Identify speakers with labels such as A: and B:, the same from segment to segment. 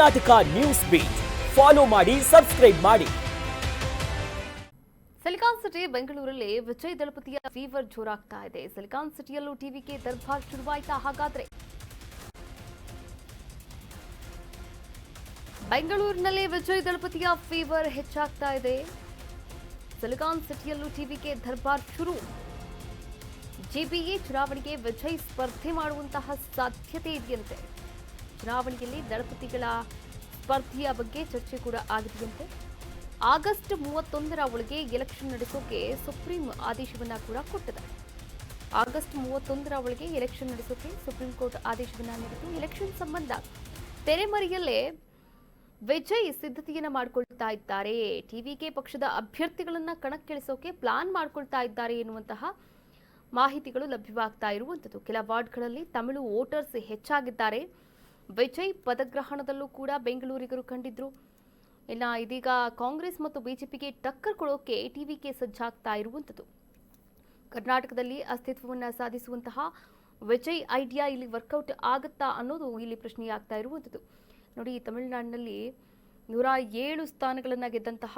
A: Karnataka news beet follow ಮಾಡಿ, subscribe ಮಾಡಿ.
B: Silicon city ಬೆಂಗಳೂರಲ್ಲಿ ವಿಜಯ್ ದಳಪತಿಯ ಫೀವರ್ ಜೋರಾಗ್ತಾ ಇದೆ. ಸಿಲಿಕಾನ್ ಸಿಟಿಯಲ್ಲೂ ಟಿವಿಕೆ ದರ್ಬಾರ್ ಶುರುವಾಯ್ತಾ? ಹಾಗಾದ್ರೆ ಬೆಂಗಳೂರಿನಲ್ಲಿ ವಿಜಯ್ ದಳಪತಿಯ ಫೀವರ್ ಹೆಚ್ಚಾಗ್ತಾ ಇದೆ. ಸಿಲಿಕಾನ್ ಸಿಟಿಯಲ್ಲೂ ಟಿವಿಕೆ ದರ್ಬಾರ್ ಶುರು. ಜೆಬಿಎ ಚುನಾವಣೆಗೆ ವಿಜಯ್ ಸ್ಪರ್ಧೆ ಮಾಡುವಂತಹ ಸಾಧ್ಯತೆ ಇದೆಯಂತೆ. ಚುನಾವಣೆಯಲ್ಲಿ ದಳಪತಿಗಳ ಸ್ಪರ್ಧೆಯ ಬಗ್ಗೆ ಚರ್ಚೆ ಕೂಡ ಆಗಿದೆಯಂತೆ. ಆಗಸ್ಟ್ 31ರ ಒಳಗೆ ಎಲೆಕ್ಷನ್ ನಡೆಸೋಕೆ ಸುಪ್ರೀಂ ಆದೇಶವನ್ನ ಕೂಡ ಕೊಟ್ಟಿದೆ. ಆಗಸ್ಟ್ 31ರ ಒಳಗೆ ಎಲೆಕ್ಷನ್ ನಡೆಸೋಕೆ ಸುಪ್ರೀಂ ಕೋರ್ಟ್ ಆದೇಶವನ್ನ ನೀಡಿತು. ಎಲೆಕ್ಷನ್ ಸಂಬಂಧ ತೆರೆಮರೆಯಲ್ಲೇ ವಿಜಯ್ ಸಿದ್ಧತೆಯನ್ನ ಮಾಡಿಕೊಳ್ತಾ ಇದ್ದಾರೆ. ಟಿವಿಕೆ ಪಕ್ಷದ ಅಭ್ಯರ್ಥಿಗಳನ್ನ ಕಣಕ್ಕಿಳಿಸೋಕೆ ಪ್ಲಾನ್ ಮಾಡಿಕೊಳ್ತಾ ಇದ್ದಾರೆ ಎನ್ನುವಂತಹ ಮಾಹಿತಿಗಳು ಲಭ್ಯವಾಗ್ತಾ ಇರುವಂಥದ್ದು. ಕೆಲ ವಾರ್ಡ್ಗಳಲ್ಲಿ ತಮಿಳು ವೋಟರ್ಸ್ ಹೆಚ್ಚಾಗಿದ್ದಾರೆ. ವಿಜಯ್ ಪದಗ್ರಹಣದಲ್ಲೂ ಕೂಡ ಬೆಂಗಳೂರಿಗರು ಕಂಡಿದ್ರು. ಇನ್ನು ಇದೀಗ ಕಾಂಗ್ರೆಸ್ ಮತ್ತು ಬಿಜೆಪಿಗೆ ಟಕ್ಕರ್ ಕೊಡೋಕೆ ಟಿವಿಕೆ ಸಜ್ಜಾಗ್ತಾ ಇರುವಂಥದ್ದು. ಕರ್ನಾಟಕದಲ್ಲಿ ಅಸ್ತಿತ್ವವನ್ನು ಸಾಧಿಸುವಂತಹ ವಿಜಯ್ ಐಡಿಯಾ ಇಲ್ಲಿ ವರ್ಕೌಟ್ ಆಗುತ್ತಾ ಅನ್ನೋದು ಇಲ್ಲಿ ಪ್ರಶ್ನೆಯಾಗ್ತಾ ಇರುವಂಥದ್ದು. ನೋಡಿ, ತಮಿಳುನಾಡಿನಲ್ಲಿ 107 ಸ್ಥಾನಗಳನ್ನು ಗೆದ್ದಂತಹ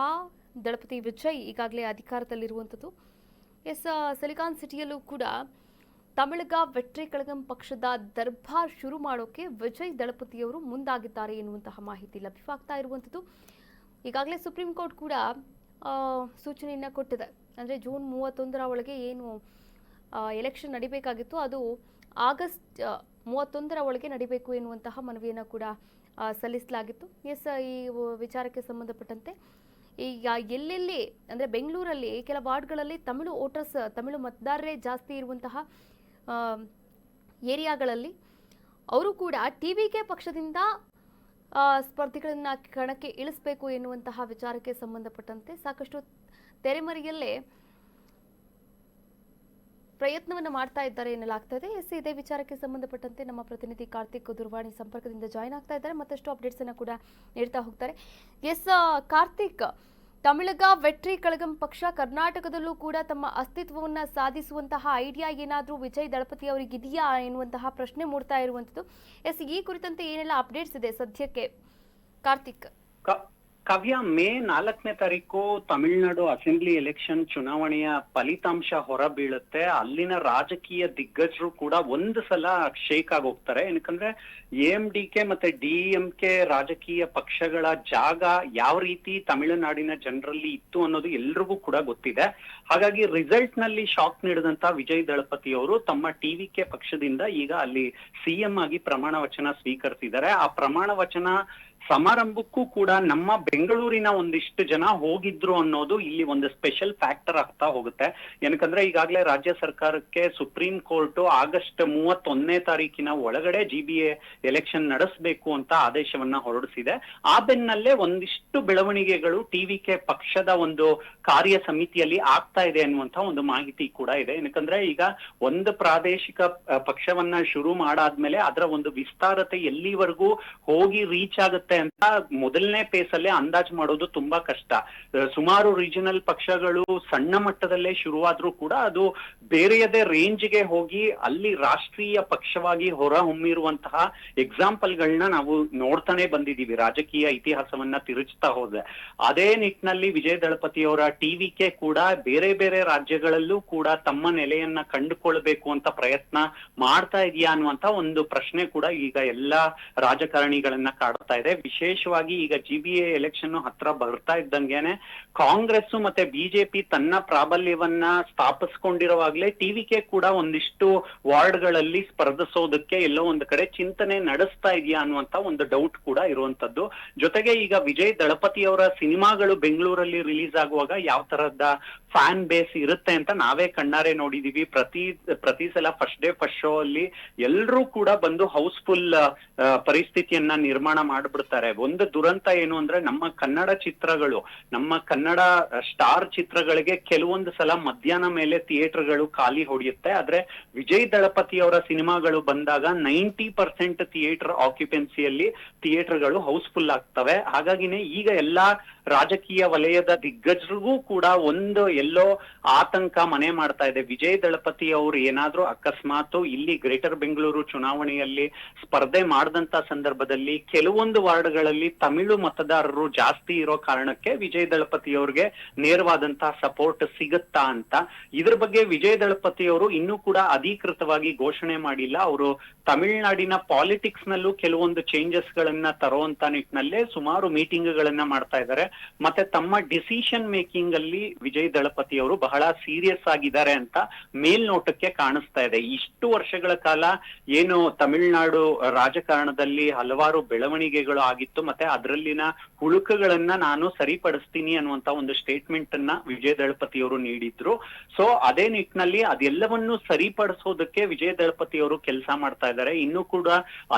B: ದಳಪತಿ ವಿಜಯ್ ಈಗಾಗಲೇ ಅಧಿಕಾರದಲ್ಲಿರುವಂಥದ್ದು. ಸಿಲಿಕಾನ್ ಸಿಟಿಯಲ್ಲೂ ಕೂಡ ತಮಿಳಗ ವೆಟ್ರಿ ಕಳಗಂ ಪಕ್ಷದ ದರ್ಬಾರ್ ಶುರು ಮಾಡೋಕೆ ವಿಜಯ್ ದಳಪತಿಯವರು ಮುಂದಾಗಿದ್ದಾರೆ ಎನ್ನುವಂತಹ ಮಾಹಿತಿ ಲಭ್ಯವಾಗ್ತಾ ಇರುವಂಥದ್ದು. ಈಗಾಗಲೇ ಸುಪ್ರೀಂ ಕೋರ್ಟ್ ಕೂಡ ಸೂಚನೆಯನ್ನು ಕೊಟ್ಟಿದೆ. ಅಂದರೆ ಜೂನ್ 31ರ ಒಳಗೆ ಏನು ಎಲೆಕ್ಷನ್ ನಡಿಬೇಕಾಗಿತ್ತು ಅದು ಆಗಸ್ಟ್ 31ರ ಒಳಗೆ ನಡಿಬೇಕು ಎನ್ನುವಂತಹ ಮನವಿಯನ್ನು ಕೂಡ ಸಲ್ಲಿಸಲಾಗಿತ್ತು. ಈ ವಿಚಾರಕ್ಕೆ ಸಂಬಂಧಪಟ್ಟಂತೆ ಈಗ ಎಲ್ಲೆಲ್ಲಿ ಅಂದರೆ ಬೆಂಗಳೂರಲ್ಲಿ ಕೆಲ ವಾರ್ಡ್ಗಳಲ್ಲಿ ತಮಿಳು ವೋಟರ್ಸ್, ತಮಿಳು ಮತದಾರರೇ ಜಾಸ್ತಿ ಇರುವಂತಹ ಏರಿಯಾಗಳಲ್ಲಿ ಅವರು ಕೂಡ ಟಿವಿಕೆ ಪಕ್ಷದಿಂದ ಸ್ಪರ್ಧಿಗಳನ್ನ ಕಣಕ್ಕೆ ಇಳಿಸಬೇಕು ಎನ್ನುವಂತಹ ವಿಚಾರಕ್ಕೆ ಸಂಬಂಧಪಟ್ಟಂತೆ ಸಾಕಷ್ಟು ತೆರೆಮರೆಯಲ್ಲೇ ಪ್ರಯತ್ನವನ್ನು ಮಾಡ್ತಾ ಇದ್ದಾರೆ ಎನ್ನಲಾಗ್ತಾ ಇದೆ. ಇದೇ ವಿಚಾರಕ್ಕೆ ಸಂಬಂಧಪಟ್ಟಂತೆ ನಮ್ಮ ಪ್ರತಿನಿಧಿ ಕಾರ್ತಿಕ್ ದೂರವಾಣಿ ಸಂಪರ್ಕದಿಂದ ಜಾಯ್ನ್ ಆಗ್ತಾ ಇದ್ದಾರೆ. ಮತ್ತಷ್ಟು ಅಪ್ಡೇಟ್ಸ್ ಅನ್ನು ಕೂಡ ನೀಡ್ತಾ ಹೋಗ್ತಾರೆ. ಕಾರ್ತಿಕ್, ತಮಿಳಗ ವೆಟ್ರಿ ಕಳಗಂ ಪಕ್ಷ ಕರ್ನಾಟಕದಲ್ಲೂ ಕೂಡ ತಮ್ಮ ಅಸ್ತಿತ್ವವನ್ನ ಸಾಧಿಸುವಂತಹ ಐಡಿಯಾ ಏನಾದರೂ ವಿಜಯ್ ದಳಪತಿ ಅವರಿಗಿದೆಯಾ ಎನ್ನುವಂತಹ ಪ್ರಶ್ನೆ ಮೂಡ್ತಾ ಇರುವಂಥದ್ದು. ಈ ಕುರಿತಂತೆ ಏನೆಲ್ಲ ಅಪ್ಡೇಟ್ಸ್ ಇದೆ ಸದ್ಯಕ್ಕೆ ಕಾರ್ತಿಕ್?
C: ಕಾವ್ಯ, ಮೇ 4ನೇ ತಾರೀಕು ತಮಿಳುನಾಡು ಅಸೆಂಬ್ಲಿ ಎಲೆಕ್ಷನ್ ಚುನಾವಣೆಯ ಫಲಿತಾಂಶ ಹೊರ ಬೀಳುತ್ತೆ. ಅಲ್ಲಿನ ರಾಜಕೀಯ ದಿಗ್ಗಜರು ಕೂಡ ಒಂದು ಸಲ ಶೇಕ್ ಆಗಿ ಹೋಗ್ತಾರೆ. ಏನಕ್ಕಂದ್ರೆ AMDK ಮತ್ತೆ DMK ರಾಜಕೀಯ ಪಕ್ಷಗಳ ಜಾಗ ಯಾವ ರೀತಿ ತಮಿಳುನಾಡಿನ ಜನರಲ್ಲಿ ಇತ್ತು ಅನ್ನೋದು ಎಲ್ರಿಗೂ ಕೂಡ ಗೊತ್ತಿದೆ. ಹಾಗಾಗಿ ರಿಸಲ್ಟ್ ನಲ್ಲಿ ಶಾಕ್ ನೀಡಿದಂತ ವಿಜಯ್ ದಳಪತಿ ಅವರು ತಮ್ಮ TVK ಪಕ್ಷದಿಂದ ಈಗ ಅಲ್ಲಿ CM ಆಗಿ ಪ್ರಮಾಣ ವಚನ ಸ್ವೀಕರಿಸಿದ್ದಾರೆ. ಆ ಪ್ರಮಾಣ ವಚನ ಸಮಾರಂಭಕ್ಕೂ ಕೂಡ ನಮ್ಮ ಬೆಂಗಳೂರಿನ ಒಂದಿಷ್ಟು ಜನ ಹೋಗಿದ್ರು ಅನ್ನೋದು ಇಲ್ಲಿ ಒಂದು ಸ್ಪೆಷಲ್ ಫ್ಯಾಕ್ಟರ್ ಆಗ್ತಾ ಹೋಗುತ್ತೆ. ಏನಕ್ಕಂದ್ರೆ ಈಗಾಗಲೇ ರಾಜ್ಯ ಸರ್ಕಾರಕ್ಕೆ ಸುಪ್ರೀಂ ಕೋರ್ಟ್ ಆಗಸ್ಟ್ 31ನೇ ತಾರೀಕಿನ ಒಳಗಡೆ GBA ಎಲೆಕ್ಷನ್ ನಡೆಸಬೇಕು ಅಂತ ಆದೇಶವನ್ನ ಹೊರಡಿಸಿದೆ. ಆ ಬೆನ್ನಲ್ಲೇ ಒಂದಿಷ್ಟು ಬೆಳವಣಿಗೆಗಳು TVK ಪಕ್ಷದ ಒಂದು ಕಾರ್ಯ ಸಮಿತಿಯಲ್ಲಿ ಆಗ್ತಾ ಇದೆ ಅನ್ನುವಂತ ಒಂದು ಮಾಹಿತಿ ಕೂಡ ಇದೆ. ಏನಕ್ಕಂದ್ರೆ ಈಗ ಒಂದು ಪ್ರಾದೇಶಿಕ ಪಕ್ಷವನ್ನ ಶುರು ಮಾಡಾದ್ಮೇಲೆ ಅದರ ಒಂದು ವಿಸ್ತಾರತೆ ಎಲ್ಲಿವರೆಗೂ ಹೋಗಿ ರೀಚ್ ಆಗುತ್ತೆ ಅಂತ ಮೊದಲನೇ ಪೇಸಲ್ಲೇ ಅಂದಾಜು ಮಾಡೋದು ತುಂಬಾ ಕಷ್ಟ. ಸುಮಾರು ರೀಜನಲ್ ಪಕ್ಷಗಳು ಸಣ್ಣ ಮಟ್ಟದಲ್ಲೇ ಶುರುವಾದ್ರೂ ಕೂಡ ಅದು ಬೇರೆಯದೇ ರೇಂಜ್ಗೆ ಹೋಗಿ ಅಲ್ಲಿ ರಾಷ್ಟ್ರೀಯ ಪಕ್ಷವಾಗಿ ಹೊರ ಹೊಮ್ಮಿರುವಂತಹ ಎಕ್ಸಾಂಪಲ್ಗಳನ್ನ ನಾವು ನೋಡ್ತಾನೆ ಬಂದಿದೀವಿ ರಾಜಕೀಯ ಇತಿಹಾಸವನ್ನ ತಿರುಚ್ತಾ ಹೋದ್ರೆ. ಅದೇ ನಿಟ್ಟಿನಲ್ಲಿ ವಿಜಯ್ ದಳಪತಿ ಅವರ TVK ಕೂಡ ಬೇರೆ ಬೇರೆ ರಾಜ್ಯಗಳಲ್ಲೂ ಕೂಡ ತಮ್ಮ ನೆಲೆಯನ್ನ ಕಂಡುಕೊಳ್ಬೇಕು ಅಂತ ಪ್ರಯತ್ನ ಮಾಡ್ತಾ ಇದೆಯಾ ಅನ್ನುವಂತ ಒಂದು ಪ್ರಶ್ನೆ ಕೂಡ ಈಗ ಎಲ್ಲಾ ರಾಜಕಾರಣಿಗಳನ್ನ ಕಾಡ್ತಾ ಇದೆ. ವಿಶೇಷವಾಗಿ ಈಗ GBA ಎಲೆಕ್ಷನ್ ಹತ್ರ ಬರ್ತಾ ಇದ್ದಂಗೆನೆ ಕಾಂಗ್ರೆಸ್ ಮತ್ತೆ ಬಿಜೆಪಿ ತನ್ನ ಪ್ರಾಬಲ್ಯವನ್ನ ಸ್ಥಾಪಿಸ್ಕೊಂಡಿರುವಾಗ್ಲೇ TVK ಕೂಡ ಒಂದಿಷ್ಟು ವಾರ್ಡ್ಗಳಲ್ಲಿ ಸ್ಪರ್ಧಿಸೋದಕ್ಕೆ ಎಲ್ಲೋ ಒಂದು ಕಡೆ ಚಿಂತನೆ ನಡೆಸ್ತಾ ಇದೆಯಾ ಅನ್ನುವಂತ ಒಂದು ಡೌಟ್ ಕೂಡ ಇರುವಂತದ್ದು. ಜೊತೆಗೆ ಈಗ ವಿಜಯ್ ದಳಪತಿ ಅವರ ಸಿನಿಮಾಗಳು ಬೆಂಗಳೂರಲ್ಲಿ ರಿಲೀಸ್ ಆಗುವಾಗ ಯಾವ ತರಹದ ಫ್ಯಾನ್ ಬೇಸ್ ಇರುತ್ತೆ ಅಂತ ನಾವೇ ಕಣ್ಣಾರೆ ನೋಡಿದೀವಿ. ಪ್ರತಿ ಸಲ ಫಸ್ಟ್ ಡೇ ಫಸ್ಟ್ ಶೋ ಅಲ್ಲಿ ಎಲ್ರೂ ಕೂಡ ಬಂದು ಹೌಸ್ಫುಲ್ ಪರಿಸ್ಥಿತಿಯನ್ನ ನಿರ್ಮಾಣ ಮಾಡ್ಬಿಡ್ತಾರೆ. ಒಂದು ದುರಂತ ಏನು ಅಂದ್ರೆ ನಮ್ಮ ಕನ್ನಡ ಚಿತ್ರಗಳು, ನಮ್ಮ ಕನ್ನಡ ಸ್ಟಾರ್ ಚಿತ್ರಗಳಿಗೆ ಕೆಲವೊಂದು ಸಲ ಮಧ್ಯಾಹ್ನ ಮೇಲೆ ಥಿಯೇಟರ್ಗಳು ಖಾಲಿ ಹೊಡೆಯುತ್ತೆ. ಆದ್ರೆ ವಿಜಯ್ ದಳಪತಿ ಅವರ ಸಿನಿಮಾಗಳು ಬಂದಾಗ 90% ಥಿಯೇಟರ್ ಆಕ್ಯುಪೆನ್ಸಿಯಲ್ಲಿ ಥಿಯೇಟರ್ಗಳು ಹೌಸ್ಫುಲ್ ಆಗ್ತವೆ. ಹಾಗಾಗಿನೇ ಈಗ ಎಲ್ಲಾ ರಾಜಕೀಯ ವಲಯದ ದಿಗ್ಗಜರಿಗೂ ಕೂಡ ಒಂದು ಎಲ್ಲೋ ಆತಂಕ ಮನೆ ಮಾಡ್ತಾ ಇದೆ. ವಿಜಯ್ ದಳಪತಿ ಅವರು ಏನಾದ್ರೂ ಅಕಸ್ಮಾತ್ ಇಲ್ಲಿ ಗ್ರೇಟರ್ ಬೆಂಗಳೂರು ಚುನಾವಣೆಯಲ್ಲಿ ಸ್ಪರ್ಧೆ ಮಾಡಿದಂತ ಸಂದರ್ಭದಲ್ಲಿ ಕೆಲವೊಂದು ವಾರ್ಡ್ಗಳಲ್ಲಿ ತಮಿಳು ಮತದಾರರು ಜಾಸ್ತಿ ಇರೋ ಕಾರಣಕ್ಕೆ ವಿಜಯ್ ದಳಪತಿ ಅವ್ರಿಗೆ ನೇರವಾದಂತಹ ಸಪೋರ್ಟ್ ಸಿಗುತ್ತಾ ಅಂತ. ಇದ್ರ ಬಗ್ಗೆ ವಿಜಯ್ ದಳಪತಿ ಅವರು ಇನ್ನೂ ಕೂಡ ಅಧಿಕೃತವಾಗಿ ಘೋಷಣೆ ಮಾಡಿಲ್ಲ. ಅವರು ತಮಿಳುನಾಡಿನ ಪಾಲಿಟಿಕ್ಸ್ ನಲ್ಲೂ ಕೆಲವೊಂದು ಚೇಂಜಸ್ ಗಳನ್ನ ತರುವಂತ ನಿಟ್ಟಿನಲ್ಲೇ ಸುಮಾರು ಮೀಟಿಂಗ್ ಗಳನ್ನ ಮಾಡ್ತಾ ಇದ್ದಾರೆ. ಮತ್ತೆ ತಮ್ಮ ಡಿಸಿಷನ್ ಮೇಕಿಂಗ್ ಅಲ್ಲಿ ವಿಜಯ್ ದಳಪತಿ ಅವರು ಬಹಳ ಸೀರಿಯಸ್ ಆಗಿದ್ದಾರೆ ಅಂತ ಮೇಲ್ನೋಟಕ್ಕೆ ಕಾಣಿಸ್ತಾ ಇದೆ. ಇಷ್ಟು ವರ್ಷಗಳ ಕಾಲ ಏನು ತಮಿಳುನಾಡು ರಾಜಕಾರಣದಲ್ಲಿ ಹಲವಾರು ಬೆಳವಣಿಗೆಗಳು ಆಗಿತ್ತು, ಮತ್ತೆ ಅದರಲ್ಲಿನ ಹುಳುಕುಗಳನ್ನ ನಾನು ಸರಿಪಡಿಸ್ತೀನಿ ಅನ್ನುವಂತ ಒಂದು ಸ್ಟೇಟ್ಮೆಂಟ್ ಅನ್ನ ವಿಜಯ್ ದಳಪತಿ ಅವರು ನೀಡಿದ್ರು. ಸೊ ಅದೇ ನಿಟ್ಟಿನಲ್ಲಿ ಅದೆಲ್ಲವನ್ನು ಸರಿಪಡಿಸೋದಕ್ಕೆ ವಿಜಯ್ ದಳಪತಿ ಅವರು ಕೆಲಸ ಮಾಡ್ತಾ ಇದ್ದಾರೆ. ಇನ್ನು ಕೂಡ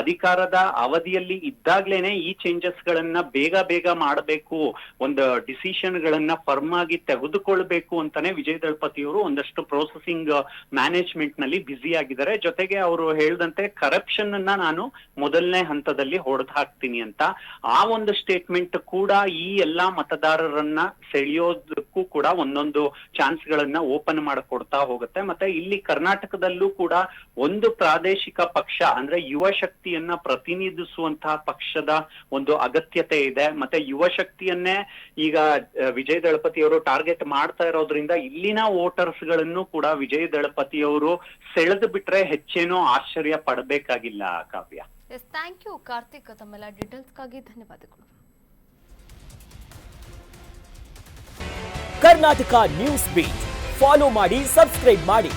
C: ಅಧಿಕಾರದ ಅವಧಿಯಲ್ಲಿ ಇದ್ದಾಗ್ಲೇನೆ ಈ ಚೇಂಜಸ್ ಗಳನ್ನ ಬೇಗ ಮಾಡಬೇಕು, ಒಂದು ಡಿಸಿಷನ್ ಗಳನ್ನ ಫರ್ಮ್ ಆಗಿ ತೆಗೆದುಕೊಳ್ಬೇಕು ಅಂತಾನೆ ವಿಜಯ್ ದಳಪತಿ ಅವರು ಒಂದಷ್ಟು ಪ್ರೊಸೆಸಿಂಗ್ ಮ್ಯಾನೇಜ್ಮೆಂಟ್ ನಲ್ಲಿ ಬ್ಯುಸಿ ಆಗಿದ್ದಾರೆ. ಜೊತೆಗೆ ಅವರು ಹೇಳಿದಂತೆ ಕರಪ್ಷನ್ ಅನ್ನ ನಾನು ಮೊದಲನೇ ಹಂತದಲ್ಲಿ ಹೊಡೆದು ಹಾಕ್ತೀನಿ ಅಂತ. ಆ ಒಂದು ಸ್ಟೇಟ್ಮೆಂಟ್ ಕೂಡ ಈ ಎಲ್ಲಾ ಮತದಾರರನ್ನ ಸೆಳೆಯೋದಕ್ಕೂ ಕೂಡ ಒಂದೊಂದು ಚಾನ್ಸ್ ಗಳನ್ನ ಓಪನ್ ಮಾಡಿಕೊಡ್ತಾ ಹೋಗುತ್ತೆ. ಮತ್ತೆ ಇಲ್ಲಿ ಕರ್ನಾಟಕದಲ್ಲೂ ಕೂಡ ಒಂದು ಪ್ರಾದೇಶಿಕ ಪಕ್ಷ ಅಂದ್ರೆ ಯುವ ಶಕ್ತಿಯನ್ನ ಪ್ರತಿನಿಧಿಸುವಂತಹ ಪಕ್ಷದ ಒಂದು ಅಗತ್ಯತೆ ಇದೆ. ಮತ್ತೆ ಯುವ ಶಕ್ತಿಯನ್ನೇ ಈಗ ವಿಜಯ್ ದಳಪತಿ ಅವರು ಟಾರ್ಗೆಟ್ ಮಾಡ್ತಾ ಇರೋದ್ರಿಂದ ಇಲ್ಲಿನ ವೋಟರ್ಸ್ ಗಳನ್ನು ಕೂಡ ವಿಜಯ್ ದಳಪತಿ ಅವರು ಸೆಳೆದು ಬಿಟ್ರೆ ಹೆಚ್ಚೇನೋ ಆಶ್ಚರ್ಯ ಪಡಬೇಕಾಗಿಲ್ಲ. ಕಾವ್ಯ,
B: ಎಸ್, ಥ್ಯಾಂಕ್ ಯು ಕಾರ್ತಿಕ್, ತಮ್ಮೆಲ್ಲ ಡೀಟೇಲ್ಸ್ಗಾಗಿ ಧನ್ಯವಾದಗಳು.
A: ಕರ್ನಾಟಕ ನ್ಯೂಸ್ ಬೀಟ್ ಫಾಲೋ ಮಾಡಿ, ಸಬ್ಸ್ಕ್ರೈಬ್ ಮಾಡಿ.